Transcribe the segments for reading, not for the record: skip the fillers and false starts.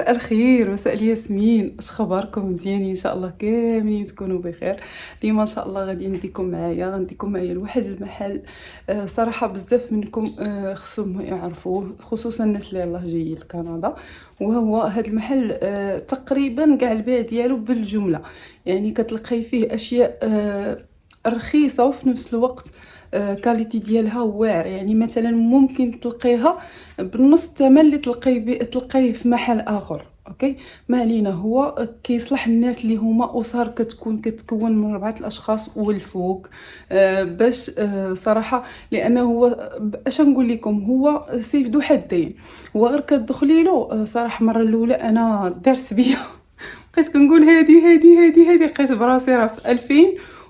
مساء الخير، مساء الياسمين. واش خباركم؟ مزيانين ان شاء الله، كاملين تكونوا بخير. اليوم ان شاء الله غادي غنديكم معايا لواحد المحل. صراحه بزاف منكم خصهم يعرفوه، خصوصا الناس اللي يلاه جايين لكندا. وهو هذا المحل تقريبا كاع البيع ديالو بالجمله، يعني كتلقاي فيه اشياء رخيصه وفي نفس الوقت كاليتي ديالها واعر. يعني مثلا ممكن تلقيها بنص الثمن اللي تلقيه في محل اخر. اوكي، ما علينا. هو كيصلح الناس اللي هما اسر كتكون من 4 اشخاص والفوق. باش صراحه، لانه هو اش نقول لكم، هو سيف ذو حدين. هو غير كتدخلي له صراحه المره الاولى انا دارس بيا بقيت كنقول هادي لقيت براسي راه في 2000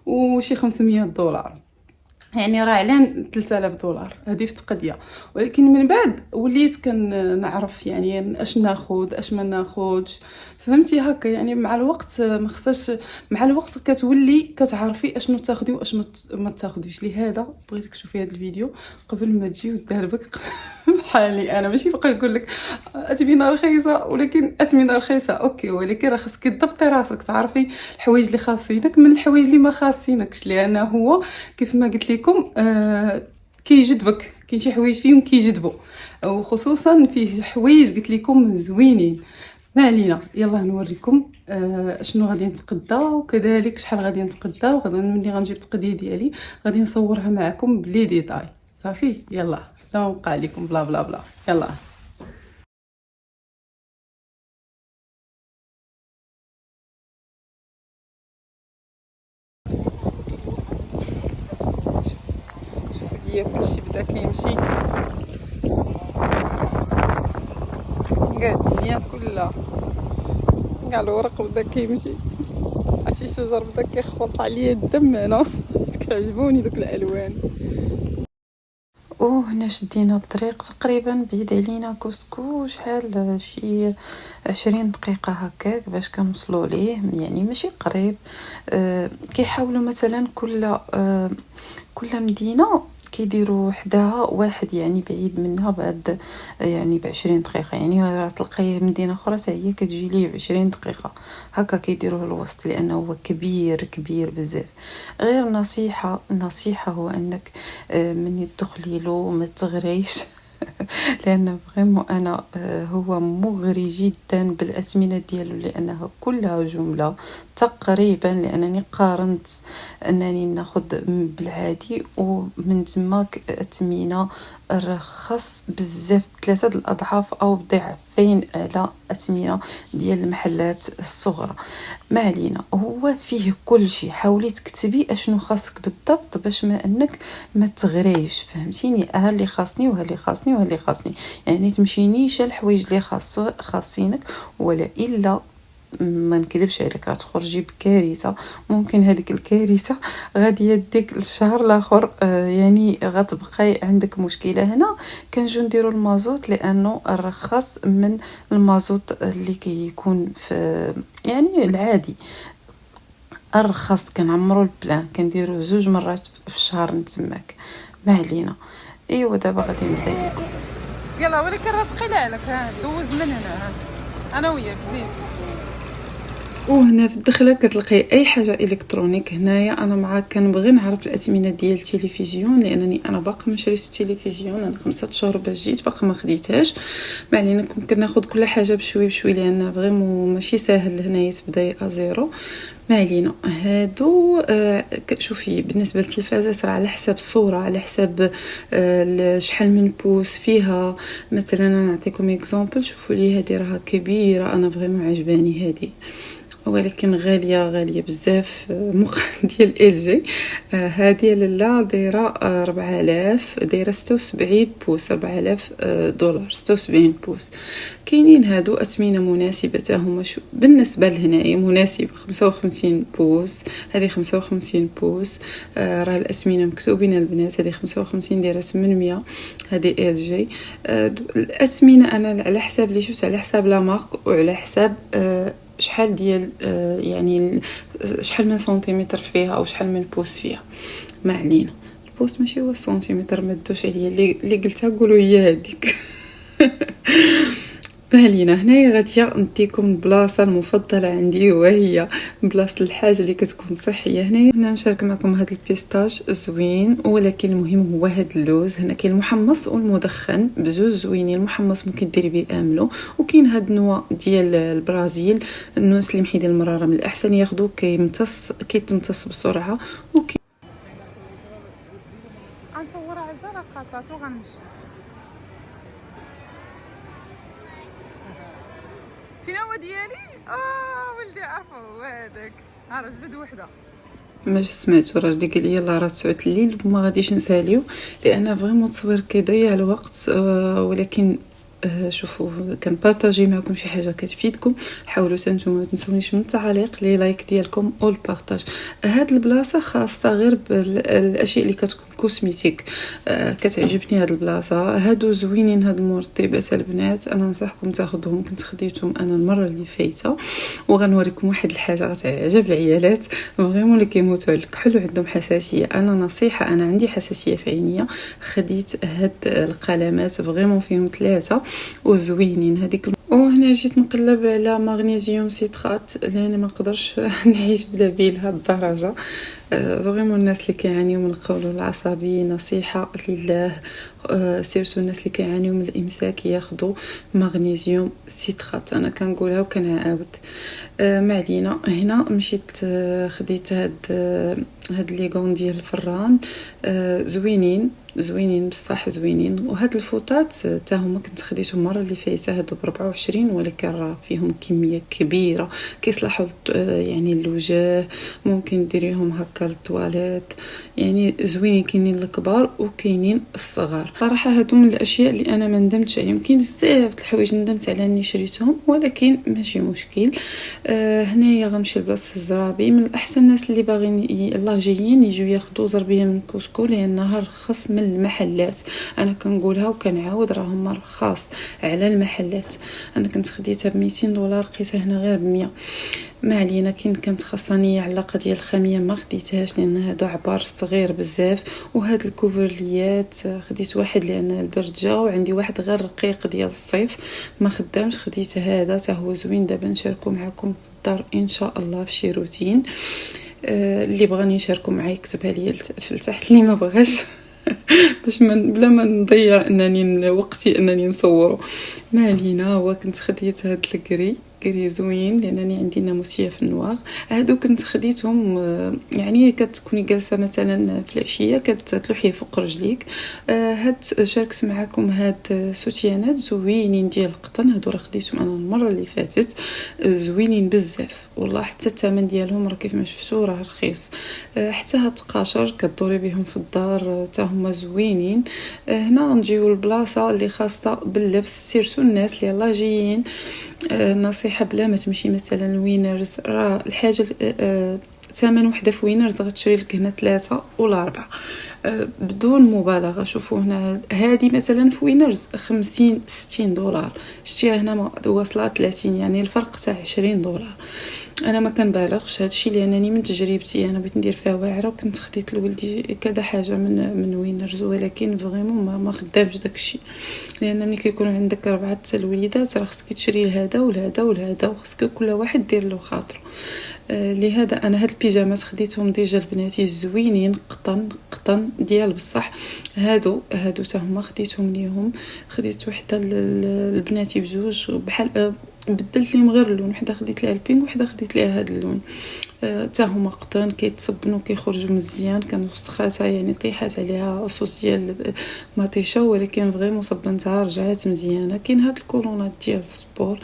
وشي 500 دولار، يعني راه علان 3000 دولار هذه في تقديه. ولكن من بعد وليت كنعرف يعني اش ناخذ اش ما ناخذش، فهمتي هكا. يعني مع الوقت ما خصهاش، مع الوقت كتولي كتعرفي اشنو تاخدي واش ما تاخديش. لهذا بغيتك تشوفي هذا الفيديو قبل ما تجي وداربك بحالي انا. ماشي بقى يقول لك اثمنه رخيصه، ولكن اثمنه رخيصه اوكي، ولكن راه خصك تضبطي راسك، تعرفي الحوايج اللي خاصينك من الحوايج اللي ما خاصينكش. لانه هو كيف ما قلت لكم كيجذبك. كاين شي حوايج فيهم كيجذبوا، وخصوصا فيه حوايج قلت لكم زوينين. ما علينا، يلا نوريكم شنو غادي نتقدى، وكذلك شحال غادي نتقدى. وغدا ملي غنجيب التقديه ديالي غادي نصورها معكم بلي ديتاي. صافي، يلا لا نوقع عليكم بلا بلا بلا. يلا هي كلشي بدا كيمشي، كاع الدنيا كلها، كاع الورق بدا كيمشي. عرفتي شجر بدا كيخبط عليا الدم هنا كيعجبوني دوك الالوان. وهنا شدينا الطريق تقريبا بعيد علينا كسكو شحال شي 20 دقيقة هكاك باش كنوصلوا ليه، يعني ماشي قريب. كيحاولوا مثلا كل مدينة كيديروا وحدها واحد يعني بعيد منها بعد يعني ب20 دقيقة. يعني تلقاي مدينة أخرى حتى هي كتجي ليه ب20 دقيقة هكا كيديروه الوسط، لأنه هو كبير بزاف. غير نصيحة هو أنك من تدخلي له ما تغريش لأنه فريمون أنا هو مغري جدا بالأثمنة ديالو، لأنها كلها جملة تقريبا. لأنني قارنت أنني ناخذ بالعادي ومن تماك أثمنة رخص بزاف، 3 الأضعاف أو ضعفين على أثمنة ديال المحلات الصغرى. ما علينا، هو فيه كل شيء. حاولي تكتبي اشنو خاصك بالضبط باش ما انك ما تغريش، فهمتيني؟ ها اللي خاصني وها اللي خاصني وها اللي خاصني، يعني تمشينيش الحوايج اللي خاصينك، ولا الا ما نكذبش عليك غتخرجي بكارثه. ممكن هذيك الكارثه غادي يديك الشهر الاخر، يعني غتبقاي عندك مشكله. هنا كنجو نديروا المازوت لانه الرخص من المازوت اللي كيكون في يعني العادي. ارخص كنعمروا البلان كنديروا 2 مرات في الشهر نتسماك. ما علينا. ايوا دابا غادي نبدا لكم. يلا ولكن راه ثقيله عليك، ها دوز من هنا، ها انا وياك زيد. وهنا في الدخله كتلقاي اي حاجه الكترونيك. هنايا انا معاك كنبغي نعرف الاثمنه ديال التلفزيون، لانني انا باقا ما شريتش التلفزيون. انا 5 شهور باش جيت باقا ما خديتهاش. ما علينا، ممكن ناخذ كل حاجه بشوي لان فريمون ماشي ساهل هنايا تبداي ازيرو. ما علينا. هادو شوفي بالنسبه للتلفازات راه على حسب الصوره، على حسب شحال من بوس فيها. مثلا انا نعطيكم اكزامبل، شوفوا لي هذه راها كبيره، انا فريمون عجباني هذه، ولكن غاليه بزاف مقارنه ديال ال جي. هذه لاله دايره 4000، دايره 76 بوس، 4000 دولار 76 بوس. كاينين هادو اثمنه مناسبه هما بالنسبه لهنايا مناسبه. 55 بوس، هذه 55 بوس. راه الاثمنه مكتوبين البنات، هذه 55 دايره 800، هذه ال جي. الاثمنه انا على حساب لي شفت، على حساب لا مارك وعلى حساب شحال ديال يعني شحال من سنتيمتر فيها او شحال من بوس فيها. ما علينا، البوس ماشي هو السنتيمتر، ما دوش عليا اللي قلتها قولوا هي هذيك علينا هنايا غاديه نديكم البلاصه المفضله عندي، وهي بلاصه الحاجه اللي كتكون صحيه. هنا نشارك معكم هذا البيستاش زوين، ولكن المهم هو هذا اللوز. هنا كاين المحمص والمدخن بجوج زوينين. المحمص ممكن ديري به املو، وكاين هاد النوع ديال البرازيل، النوس اللي محيدين المراره من الاحسن ياخذوه، كيتمتص بسرعه. وكاين غنصور على الزرقات وغنمشي. فين هو ديالي؟ ولدي عارفه هو هذاك، راه جبد وحده. ما سمعتو راجلي قال لي يلاه راه 9 الليل وما غاديش نساليو، لان فريمون التصوير كيضيع الوقت. ولكن شوفوا كنبارطاجي معكم شي حاجه كتفيدكم، حاولوا نتوما ما تنسونيش من التعليق، لي لايك ديالكم او البارطاج. هاد البلاصه خاصه غير بالاشياء اللي كتكون كوسميتيك. كتعجبني هاد البلاصه. هادو زوينين هاد المرطبات البنات، انا ننصحكم تاخذوهم، كنت خديتهم انا المره اللي فايته. وغنوريكم واحد الحاجه غتعجب العيالات فريمون اللي كيموتوا على الكحل وعندهم حساسيه. انا نصيحه، انا عندي حساسيه في عينيا، خديت هاد القلمات فريمون فيهم 3 وزوينين. هذيك وهنا جيت نقلب على مغنيسيوم سيترات، لان ما نقدرش نعيش بلا بيه لهاد الدرجه. فريمون الناس اللي كيعانيو من القولون العصبي، نصيحه لله، سيرتو الناس اللي كيعانيو من الامساك ياخذوا مغنيسيوم سيترات. انا كنقولها وكنعاود. ما علينا. هنا مشيت خديت هاد لي غون ديال الفران، زوينين بصح زوينين. وهاد الفوطات حتى هما كنت خديتهم المره اللي فايته، هادو ب24، ولكن راه فيهم كميه كبيره، كيصلحوا يعني الوجه، ممكن ديريهم هكا للطواليت، يعني زوينين. كاينين الكبار وكاينين الصغار. صراحه هادو من الاشياء اللي انا ما ندمتش عليهم. كاين بزاف د الحوايج ندمت على اني شريتهم، ولكن ماشي مشكل. هنايا غنمشي لبلاصه الزرابي. من الاحسن الناس اللي باغيين الله جايين يجيو ياخذوا زربيه من كوسكو، لانها رخص من المحلات. انا كنقولها وكنعاود، راهم رخاص على المحلات. انا كنت خديتها $200، لقيتها هنا غير ب100. ما علينا. كانت خاصني علاقه ديال الخاميه ما خديتهاش، لان هذا عبار صغير بزاف. وهاد الكوفرليات خديت واحد لان البرد جا، وعندي واحد غير رقيق ديال الصيف ما خدامش، خديت هذا حتى هو زوين. دابا نشاركو معكم في الدار ان شاء الله في شي روتين. اللي بغاني يشاركوا معايا يكتبها لي لتحت، اللي ما بغاش باش بلا ما نضيع انني وقتي انني نصوره. ما علينا. هو كنت خديت هاد الكري زوين، لانني عندي ناموسيه في النواغ. هادو كنت خديتهم يعني كتكوني جالسه مثلا في العشيه كتلوحيه فوق رجليك. هاد شاركت معكم هاد سوتيانات زوينين ديال القطن. هادو راه خديتهم انا المره اللي فاتت، زوينين بزاف والله. حتى الثمن ديالهم راه كيف ما شفتوا راه رخيص. حتى هاد القاشر كدوري بهم في الدار حتى هما زوينين. هنا نجيو البلاصه اللي خاصه باللبس، سيرتو الناس اللي يلاه جايين. نصيحه بلا ما تمشي مثلا الوينرز، راه الحاجه ثمن وحده في وينرز غتشري لك هنا 3 ولا 4 بدون مبالغه. شوفوا هنا هذه مثلا في وينرز 50-60 دولار، شتيها هنا واصله 30، يعني الفرق تاع $20. انا ما كنبالغش هادشي لانني من تجربتي انا بغيت ندير فيها واعره، وكنت خديت لولدي كذا حاجه من وينرز، ولكن فريمون ما خدامش داكشي. لان ملي كيكون عندك 4 الوليدات راه خصك تشري هذا وهذا وهذا، وخصك كل واحد دير له خاطره. لهذا انا هاد البيجامات خديتهم ديجا البناتي زوينين، قطن ديال بصح. هادو حتى هما خديتهم ليهم. خديت وحده البناتي بجوج بحال بدلت لهم غير اللون، وحده خديت ليها البينك وحده خديت ليها هذا اللون. حتى هما قطن كيتصبنوا كيخرجوا مزيان. كانوا وسخاتها يعني طيحات عليها صوص ديال مطيشه، ولكن فريمون صبنتها رجعات مزيانه. كاين هاد الكولونات ديال السبور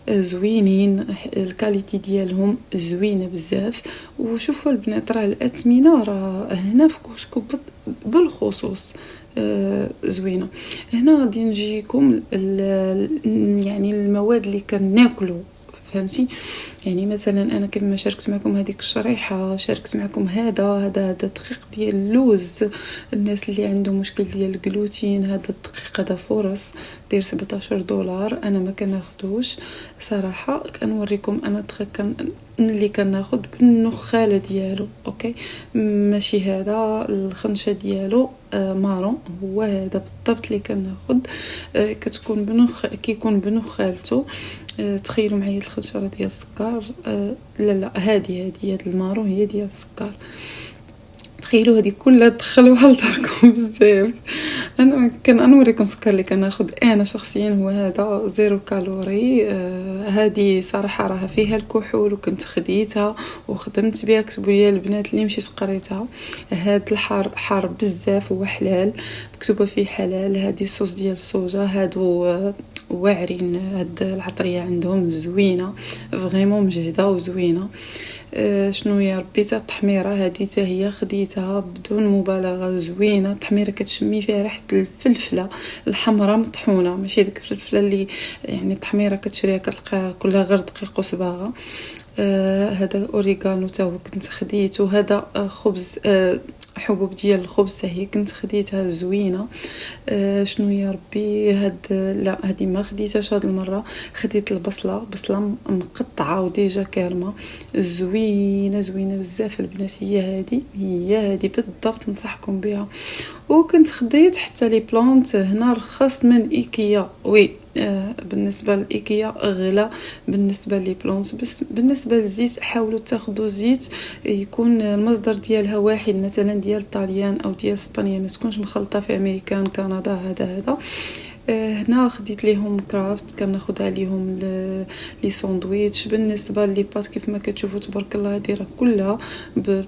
زوينين، الكاليتي ديالهم زوينه بزاف. وشوفوا البنات راه الاثمنه راه هنا في كوسكو بالخصوص زوينه. هنا غادي نجيكم يعني المواد اللي كناكلوا، فهمتي؟ يعني مثلا انا كما شاركت معكم هذيك الشريحه، شاركت معكم هذا دقيق ديال اللوز. الناس اللي عندهم مشكل ديال الجلوتين، هذا الدقيق هذا فرص داير $17. انا ما كناخدوش صراحه، كنوريكم انا دقيق اللي كناخد بالنخاله ديالو. اوكي، ماشي هذا الخنشه ديالو مارون، هو هذا بالضبط اللي كناخد. كتكون كيكون بنخالته. تخيلوا معايا الخنشره ديال السكر. لا هذه المارون هي ديال السكر. تخيلوا هذه كلها دخلوها لداركم بزاف. انا كنوريكم السكر اللي كناخد انا شخصيا هو هذا 0 كالوري. هذه صراحه راها فيها الكحول وكنت خديتها وخدمت بها. كتبوا لي البنات اللي مشيت قريتها، هذا الحار حار بزاف، هو حلال، مكتوبه فيه حلال. هذه صوص ديال الصوجه، هادو واعرين. هاد العطريه عندهم زوينه فريمون، مجهده وزوينه. شنو يا ربي، التحميره هذه حتى هي خديتها بدون مبالغه، زوينه. التحميره كتشمي فيها ريحه الفلفله الحمراء مطحونه، ماشي ديك الفلفله اللي يعني التحميره كتشريها كتلقاها كلها غير دقيق وصباغه. هذا اوريغانو تا هو كنت خديته. هذا خبز، حبوب ديال الخبز هي كنت خديتها زوينه. شنو يا ربي، لا هذه ما خديتهاش هاد المره. خديت بصله مقطعه وديجا كارمه، زوينه بزاف البنات. هي هذه بالضبط نصحكم بها. وكنت خديت حتى لي بلانت هنا رخص من ايكيا. وي بالنسبه لايكيا اغلى بالنسبه لي بلونس. بس بالنسبه للزيت حاولوا تاخذوا زيت يكون المصدر ديالها واحد، مثلا ديال طاليان او ديال اسبانيا، ما تكونش مخلطه في امريكان كندا. هذا هنا خديت ليهم كرافت، كناخذها ليهم لي ساندويتش. بالنسبه لي بات كيف ما كتشوفوا تبارك الله دايره كلها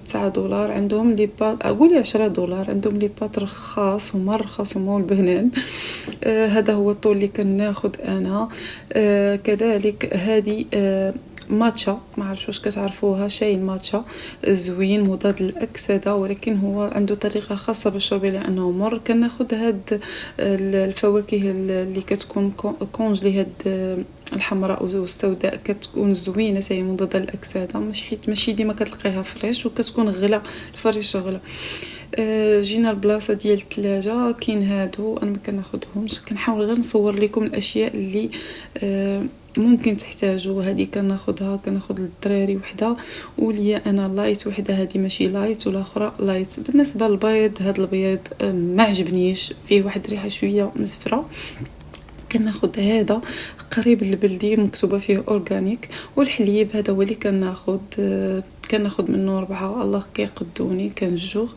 $9. عندهم لي بات اقول $10. عندهم لي بات رخاص، هما رخاص هما والبنان. هذا هو الطول اللي كناخذ انا. كذلك هذه ماتشا، ما عرفتش واش كتعرفوها، شاي الماتشا زوين مضاد للاكسده، ولكن هو عنده طريقه خاصه بالشرب لانه مر. كناخذ هاد الفواكه اللي كتكون كونجلي، هاد الحمراء والسوداء كتكون زوينه، هي مضاده للاكسده، ماشي ديما كتلقيها فريش وكتكون غلا، الفريش غلا. جينا البلاصه ديال الثلاجه، كاين هادو انا ما كناخذهمش، كنحاول غير نصور لكم الاشياء اللي ممكن تحتاجوا. هذه كناخذها، كناخذ للدراري وحده، وليا انا لايت وحده. هذه ماشي لايت والاخرى لايت. بالنسبه للبيض، هذا البيض ما عجبنيش، فيه واحد الريحه شويه مزفره. كناخذ هذا قريب للبلدي، مكتوبه فيه اورغانيك. والحليب هذا هو اللي كناخذ منه 4. الله كيقدوني كنجوغ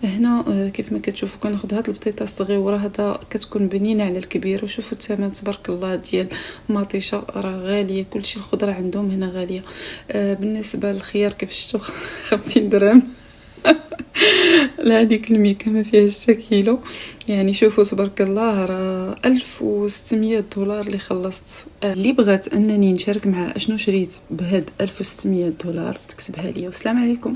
هنا. كيف ما كتشوفوا كناخذ هاد البطيطه الصغيره، هذا كتكون بنينه على الكبير. وشوفوا الثمن تبارك الله ديال مطيشه، راه غاليه، كلشي الخضره عندهم هنا غاليه. بالنسبه للخيار كيف شفتوا 50 درهم. لا هذيك الميكا ما فيهاش حتى كيلو. يعني شوفوا تبارك الله، راه $1600 اللي خلصت. اللي بغات انني نشارك مع اشنو شريت بهاد $1600 تكتبها لي. والسلام عليكم.